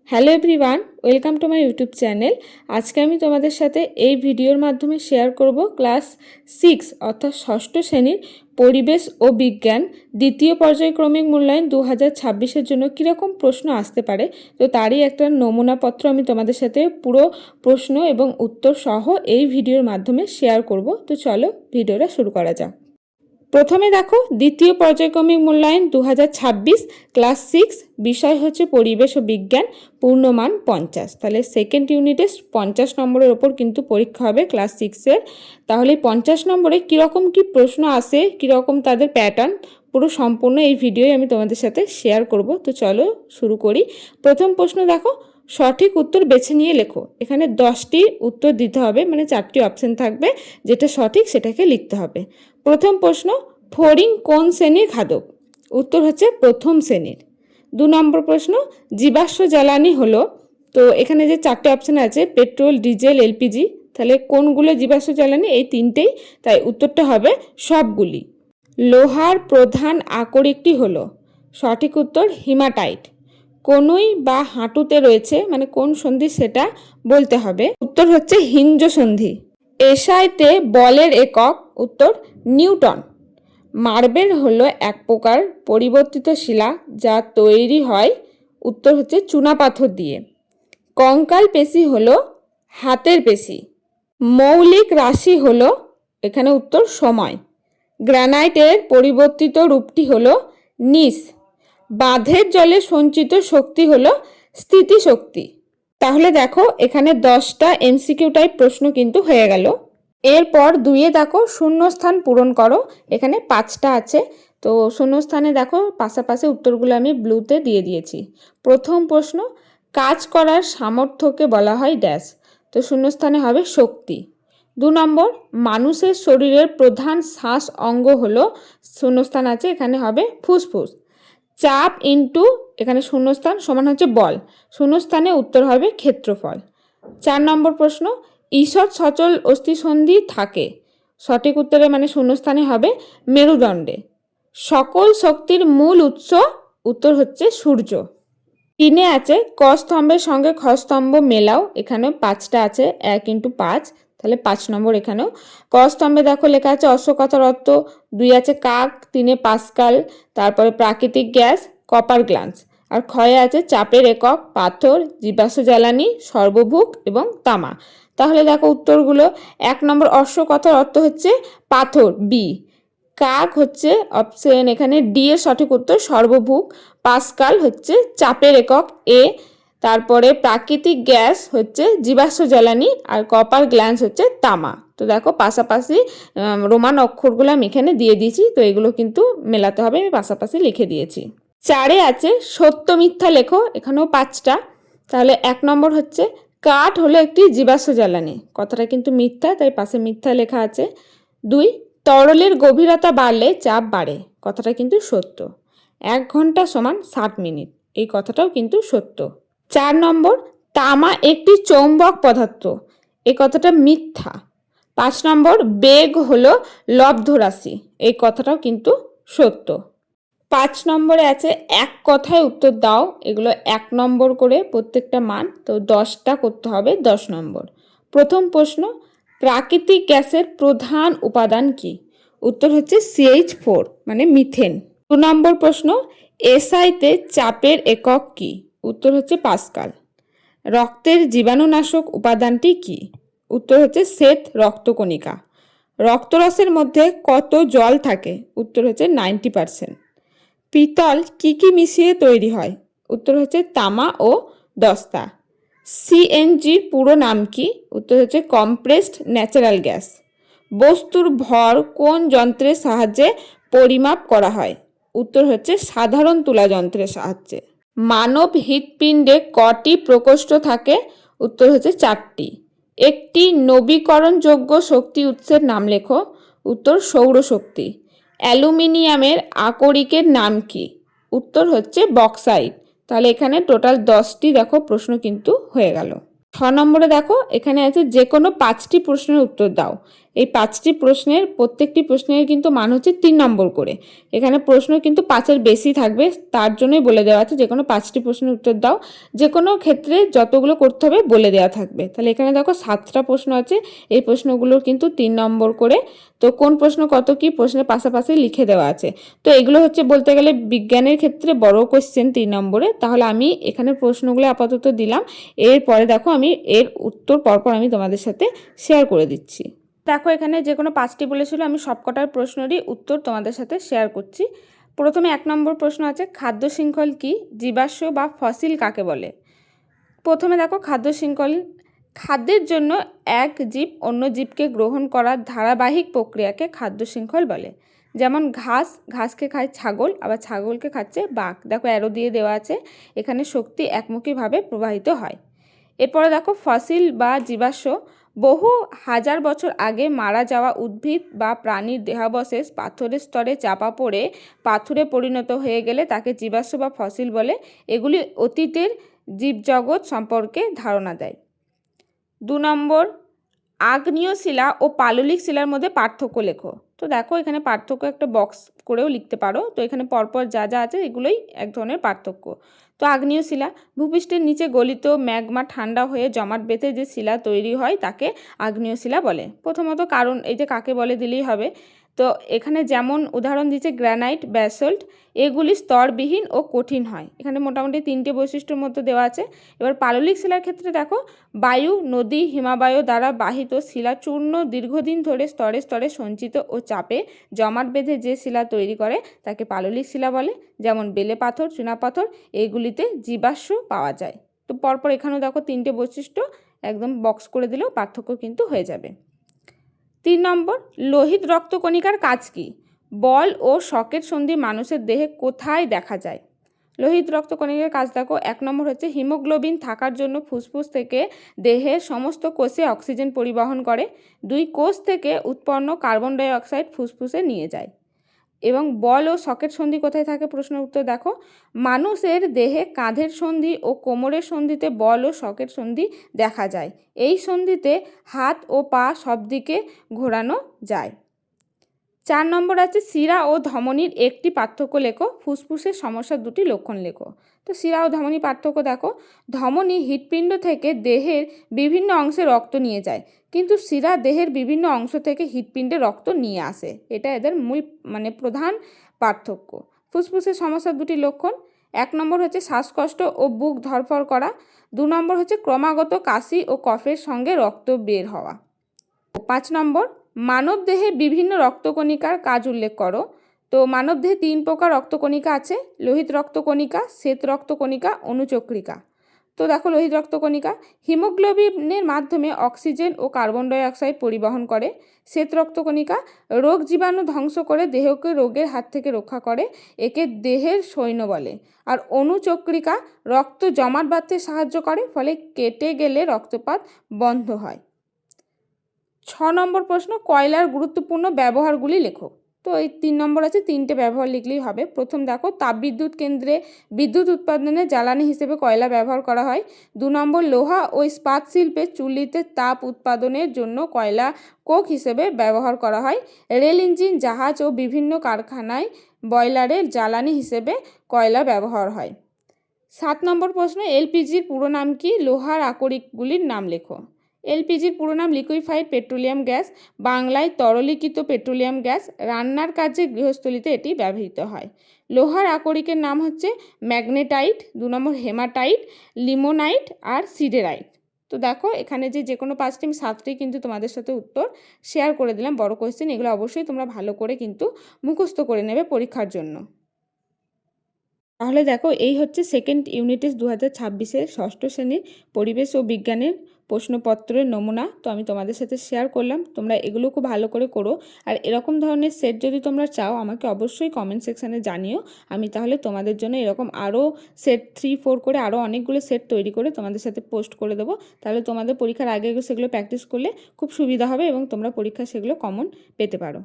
Hello everyone, welcome to my YouTube channel. আজকে আমি তোমাদের সাথে এই ভিডিওর মাধ্যমে শেয়ার করব ক্লাস 6 অর্থাৎ ষষ্ঠ শ্রেণীর পরিবেশ ও বিজ্ঞান দ্বিতীয় পর্যায়ক্রমিক মূল্যায়ন 2026-এর জন্য কীরকম প্রশ্ন আসতে পারে। তো তারই একটা নমুনাপত্র আমি তোমাদের সাথে পুরো প্রশ্ন এবং উত্তর সহ এই ভিডিওর মাধ্যমে শেয়ার করব। তো চলো ভিডিওটা শুরু করা যাক। প্রথমে দেখো, দ্বিতীয় পর্যায়ক্রমিক মূল্যায়ন 2026 ক্লাস 6, বিষয় হচ্ছে পরিবেশ ও বিজ্ঞান, পূর্ণমান 50। তাহলে সেকেন্ড ইউনিটে 50 নম্বরের ওপর কিন্তু পরীক্ষা হবে ক্লাস 6-এর। তাহলে 50 নম্বরে কীরকম কী প্রশ্ন আসে, কীরকম তাদের প্যাটার্ন, পুরো সম্পূর্ণ এই ভিডিওই আমি তোমাদের সাথে শেয়ার করব। তো চলো শুরু করি। প্রথম প্রশ্ন দেখো, সঠিক উত্তর বেছে নিয়ে লেখো। এখানে 10টি উত্তর দিতে হবে, মানে 4টি অপশন থাকবে, যেটা সঠিক সেটাকে লিখতে হবে। প্রথম প্রশ্ন, ফড়িং কোন শ্রেণীর খাদক? উত্তর হচ্ছে প্রথম শ্রেণীর। 2 নম্বর প্রশ্ন, জীবাশ্ম জ্বালানি হলো, তো এখানে যে 4টে অপশন আছে পেট্রোল, ডিজেল, এলপিজি, তাহলে কোনগুলো জীবাশ্ম জ্বালানি? এই 3টেই, তাই উত্তরটা হবে সবগুলি। লোহার প্রধান আকরিকটি হলো, সঠিক উত্তর হিমাটাইট। কোনই বা হাঁটুতে রয়েছে, মানে কোন সন্ধি সেটা বলতে হবে, উত্তর হচ্ছে হিঞ্জ সন্ধি। এসআইতে বলের একক, উত্তর নিউটন। মার্বেল হলো এক প্রকার পরিবর্তিত শিলা যা তৈরি হয়, উত্তর হচ্ছে চুনাপাথর দিয়ে। কঙ্কাল পেশি হলো হাতের পেশি। মৌলিক রাশি হলো, এখানে উত্তর সময়। গ্রানাইটের পরিবর্তিত রূপটি হলো নিস। বাঁধের জলে সঞ্চিত শক্তি হলো স্থিতিশক্তি। তাহলে দেখো, এখানে 10টা এমসিকিউ টাইপ প্রশ্ন কিন্তু হয়ে গেল। এরপর 2-এ দেখো শূন্যস্থান পূরণ করো। এখানে 5টা আছে, তো শূন্যস্থানে দেখো পাশাপাশি উত্তরগুলো আমি ব্লুতে দিয়ে দিয়েছি। প্রথম প্রশ্ন, কাজ করার সামর্থ্যকে বলা হয় ড্যাশ, তো শূন্যস্থানে হবে শক্তি। 2 নম্বর, মানুষের শরীরের প্রধান শ্বাস অঙ্গ হলো, শূন্যস্থান আছে, এখানে হবে ফুসফুস। চাপ ইন্টু, এখানে শূন্যস্থান সমান হচ্ছে বল, শূন্যস্থানে উত্তর হবে ক্ষেত্রফল। 4 নম্বর প্রশ্ন, ঈষৎ সচল অস্থিসন্ধি থাকে, সঠিক উত্তরে মানে শূন্যস্থানে হবে মেরুদণ্ডে। সকল শক্তির মূল উৎস, উত্তর হচ্ছে সূর্য। 3-এ আছে ক স্তম্ভের সঙ্গে খ স্তম্ভ মেলাও, এখানেও 5টা আছে, 1 × 5, তাহলে 5 নম্বর। এখানেও ক স্তম্ভে দেখো লেখা আছে অশ্বকথার অর্থ, 2 আছে কাক, 3-এ পাস্কাল, তারপরে প্রাকৃতিক গ্যাস কপার গ্লান্স, আর ক্ষয়ে আছে চাপের একক পাথর, জীবাশ্ম জ্বালানি সর্বভুক এবং তামা। তাহলে দেখো উত্তরগুলো, 1 নম্বর অশ্বকথার অর্থ হচ্ছে পাথর, বি। কাক হচ্ছে অপশন এখানে ডি এর সঠিক উত্তর সর্বভুক। পাস্কাল হচ্ছে চাপের একক, এ। তারপরে প্রাকৃতিক গ্যাস হচ্ছে জীবাশ্ম জ্বালানি, আর কপার গ্ল্যান্স হচ্ছে তামা। তো দেখো পাশাপাশি রোমান অক্ষরগুলো আমি এখানে দিয়ে দিয়েছি, তো এগুলো কিন্তু মেলাতে হবে, আমি পাশাপাশি লিখে দিয়েছি। 4-এ আছে সত্য মিথ্যা লেখো, এখানেও 5টা। তাহলে 1 নম্বর হচ্ছে কাঠ হলো একটি জীবাশ্ম জ্বালানি, কথাটা কিন্তু মিথ্যা, তাই পাশে মিথ্যা লেখা আছে। 2, তরলের গভীরতা বাড়লে চাপ বাড়ে, কথাটা কিন্তু সত্য। 1 ঘন্টা সমান 60 মিনিট, এই কথাটাও কিন্তু সত্য। 4 নম্বর, তামা একটি চৌম্বক পদার্থ, এই কথাটা মিথ্যা। 5 নম্বর, বেগ হলো লব্ধ রাশি, এই কথাটাও কিন্তু সত্য। 5 নম্বরে আছে এক কথায় উত্তর দাও, এগুলো 1 নম্বর করে প্রত্যেকটা মান, তো 10টা করতে হবে, 10 নম্বর। প্রথম প্রশ্ন, প্রাকৃতিক গ্যাসের প্রধান উপাদান কি? উত্তর হচ্ছে CH4 মানে মিথেন। 2 নম্বর প্রশ্ন, এসআইতে চাপের একক কি? উত্তর হচ্ছে পাস্কাল। রক্তের জীবাণুনাশক উপাদানটি কি? উত্তর হচ্ছে শ্বেত রক্তকণিকা। রক্তরসের মধ্যে কত জল থাকে? উত্তর হচ্ছে 90%। পিতল কি কি মিশিয়ে তৈরি হয়? উত্তর হচ্ছে তামা ও দস্তা। সিএনজির পুরো নাম কি? উত্তর হচ্ছে কম্প্রেসড ন্যাচারাল গ্যাস। বস্তুর ভর কোন যন্ত্রের সাহায্যে পরিমাপ করা হয়? উত্তর হচ্ছে সাধারণ তুলা যন্ত্রের সাহায্যে। মানব হৃৎপিণ্ডে কটি প্রকোষ্ঠ থাকে? উত্তর হচ্ছে 4টি। একটি নবীকরণযোগ্য শক্তি উৎসের নাম লেখো। উত্তর সৌরশক্তি। অ্যালুমিনিয়ামের আকরিকের নাম কি? উত্তর হচ্ছে বক্সাইট। তাহলে এখানে টোটাল 10টি দেখো প্রশ্ন কিন্তু হয়ে গেল। 6 নম্বরে দেখো এখানে আছে যে কোনো 5টি প্রশ্নের উত্তর দাও। এই 5টি প্রশ্নের প্রত্যেকটি প্রশ্নের কিন্তু মান হচ্ছে 3 নম্বর করে। এখানে প্রশ্ন কিন্তু 5-এর বেশি থাকবে, তার জন্যই বলে দেওয়া আছে যে কোনো 5টি প্রশ্নের উত্তর দাও। যে কোনো ক্ষেত্রে যতগুলো করতে হবে বলে দেওয়া থাকবে। তাহলে এখানে দেখো 7টা প্রশ্ন আছে, এই প্রশ্নগুলোর কিন্তু 3 নম্বর করে। তো কোন প্রশ্ন কত কি প্রশ্নের পাশাপাশি লিখে দেওয়া আছে। তো এগুলো হচ্ছে বলতে গেলে বিজ্ঞানের ক্ষেত্রে বড় কোশ্চেন 3 নম্বরে। তাহলে আমি এখানে প্রশ্নগুলো আপাতত দিলাম, এরপরে দেখো আমি এর উত্তর পরপর আমি তোমাদের সাথে শেয়ার করে দিচ্ছি। দেখো এখানে যে কোনো 5টি বলেছিল, আমি সবকটার প্রশ্নেরই উত্তর তোমাদের সাথে শেয়ার করছি। প্রথমে 1 নম্বর প্রশ্ন আছে, খাদ্য শৃঙ্খল কি, জীবাশ্ম বা ফসিল কাকে বলে। প্রথমে দেখো খাদ্য শৃঙ্খল, খাদ্যের জন্য এক জীব অন্য জীবকে গ্রহণ করার ধারাবাহিক প্রক্রিয়াকে খাদ্য শৃঙ্খল বলে। যেমন ঘাসকে খায় ছাগল, আবার ছাগলকে খাচ্ছে বাঘ। দেখো অ্যারো দিয়ে দেওয়া আছে, এখানে শক্তি একমুখীভাবে প্রবাহিত হয়। এরপরে দেখো ফসিল বা জীবাশ্ম, বহু হাজার বছর আগে মারা যাওয়া উদ্ভিদ বা প্রাণীর দেহাবশেষ পাথরের স্তরে চাপা পড়ে পাথরে পরিণত হয়ে গেলে তাকে জীবাশ্ম বা ফসিল বলে। এগুলি অতীতের জীবজগৎ সম্পর্কে ধারণা দেয়। 2 নম্বর, আগ্নেয় শিলা ও পাললিক শিলার মধ্যে পার্থক্য লেখো। তো দেখো এখানে পার্থক্য একটা বক্স করেও লিখতে পারো। তো এখানে পরপর যা যা আছে এগুলোই এক ধরনের পার্থক্য। তো আগ্নেয় শিলা, ভূপৃষ্ঠের নিচে গলিত ম্যাগমা ঠান্ডা হয়ে জমাট বেঁধে যে শিলা তৈরি হয় তাকে আগ্নেয় শিলা বলে। প্রথমত কারণ এই যে কাকে বলে দিলেই হবে। তো এখানে যেমন উদাহরণ দিচ্ছে গ্রানাইট, ব্যাসল্ট, এগুলি স্তরবিহীন ও কঠিন হয়। এখানে মোটামুটি 3টে বৈশিষ্ট্যের মধ্যে দেওয়া আছে। এবার পাললিক শিলার ক্ষেত্রে দেখো, বায়ু, নদী, হিমাবায় দ্বারা বাহিত শিলাচূর্ণ দীর্ঘদিন ধরে স্তরে স্তরে সঞ্চিত ও চাপে জমাট বেঁধে যে শিলা তৈরি করে তাকে পাললিক শিলা বলে। যেমন বেলে পাথর, চুনাপাথর, এইগুলিতে জীবাশ্ম পাওয়া যায়। তো পরপর এখানেও দেখো 3টে বৈশিষ্ট্য একদম বক্স করে দিলেও পার্থক্য কিন্তু হয়ে যাবে। 3 নম্বর, লোহিত রক্তকণিকার কাজ কি, বল ও শকের সন্ধি মানুষের দেহে কোথায় দেখা যায়। লোহিত রক্তকণিকার কাজ দেখো, 1 নম্বর হচ্ছে হিমোগ্লোবিন থাকার জন্য ফুসফুস থেকে দেহের সমস্ত কোষে অক্সিজেন পরিবহন করে। 2, কোষ থেকে উৎপন্ন কার্বন ডাই অক্সাইড ফুসফুসে নিয়ে যায়। এবং বল ও সকেট সন্ধি কোথায় থাকে, প্রশ্নের উত্তর দেখো, মানুষের দেহে কাঁধের সন্ধি ও কোমরের সন্ধিতে বল ও সকেট সন্ধি দেখা যায়। এই সন্ধিতে হাত ও পা সব দিকে ঘোরানো যায়। 4 নম্বর আছে শিরা ও ধমনির একটি পার্থক্য লেখো, ফুসফুসের সমস্যার 2টি লক্ষণ লেখো। তো শিরা ও ধমনি পার্থক্য দেখো, ধমনি হৃৎপিণ্ড থেকে দেহের বিভিন্ন অংশে রক্ত নিয়ে যায়, কিন্তু শিরা দেহের বিভিন্ন অংশ থেকে হৃৎপিণ্ডে রক্ত নিয়ে আসে। এটা এদের মূল প্রধান পার্থক্য। ফুসফুসের সমস্যার 2টি লক্ষণ, 1 নম্বর হচ্ছে শ্বাসকষ্ট ও বুক ধড়ফড় করা। 2 নম্বর হচ্ছে ক্রমাগত কাশি ও কফের সঙ্গে রক্ত বের হওয়া। 5 নম্বর, মানব দেহে বিভিন্ন রক্তকণিকার কাজ উল্লেখ করো। তো মানব দেহে 3 প্রকার রক্তকণিকা আছে, লোহিত রক্তকণিকা, শ্বেত রক্তকণিকা, অনুচক্রিকা। তো দেখো লোহিত রক্তকণিকা হিমোগ্লোবিনের মাধ্যমে অক্সিজেন ও কার্বন ডাই অক্সাইড পরিবহন করে। শ্বেত রক্তকণিকা রোগ জীবাণু ধ্বংস করে দেহকে রোগের হাত থেকে রক্ষা করে, একে দেহের সৈন্য বলে। আর অনুচক্রিকা রক্ত জমাট বাঁধতে সাহায্য করে, ফলে কেটে গেলে রক্তপাত বন্ধ হয়। 6 নম্বর প্রশ্ন, কয়লার গুরুত্বপূর্ণ ব্যবহারগুলি লেখো। তো এই 3 নম্বর আছে, 3টে ব্যবহার লিখলেই হবে। প্রথম দেখো, তাপবিদ্যুৎ কেন্দ্রে বিদ্যুৎ উৎপাদনে জ্বালানি হিসেবে কয়লা ব্যবহার করা হয়। 2 নম্বর, লোহা ও ইস্পাত শিল্পে চুল্লিতে তাপ উৎপাদনের জন্য কয়লা কোক হিসেবে ব্যবহার করা হয়। রেল ইঞ্জিন, জাহাজ ও বিভিন্ন কারখানায় বয়লারের জ্বালানি হিসেবে কয়লা ব্যবহার হয়। 7 নম্বর প্রশ্ন, এলপিজির পুরো নাম কি, লোহার আকরিকগুলির নাম লেখো। এলপিজির পুরো নাম লিকুইফাইড পেট্রোলিয়াম গ্যাস, বাংলায় তরলীকৃত পেট্রোলিয়াম গ্যাস। রান্নার কাজে গৃহস্থলিতে এটি ব্যবহৃত হয়। লোহার আকরিকের নাম হচ্ছে ম্যাগনেটাইট, 2 নম্বর হেমাটাইট, লিমোনাইট আর সিডেরাইট। তো দেখো এখানে যে কোনো 5টি, 7টি কিন্তু তোমাদের সাথে উত্তর শেয়ার করে দিলাম, বড় কোয়েশ্চেন। এগুলো অবশ্যই তোমরা ভালো করে কিন্তু মুখস্থ করে নেবে পরীক্ষার জন্য। তাহলে দেখো এই হচ্ছে সেকেন্ড ইউনিটের 2026-এর 6ষ্ঠ শ্রেণীর পরিবেশ ও বিজ্ঞানের প্রশ্নপত্রের নমুনা। তো আমি তোমাদের সাথে শেয়ার করলাম, তোমরা এগুলো খুব ভালো করে করো। আর এরকম ধরনের সেট যদি তোমরা চাও আমাকে অবশ্যই কমেন্ট সেকশানে জানিও, আমি তাহলে তোমাদের জন্য এরকম আরও সেট 3, 4 করে আরও অনেকগুলো সেট তৈরি করে তোমাদের সাথে পোস্ট করে দেবো। তাহলে তোমাদের পরীক্ষার আগে সেগুলো প্র্যাকটিস করলে খুব সুবিধা হবে এবং তোমরা পরীক্ষা সেগুলো কমন পেতে পারো।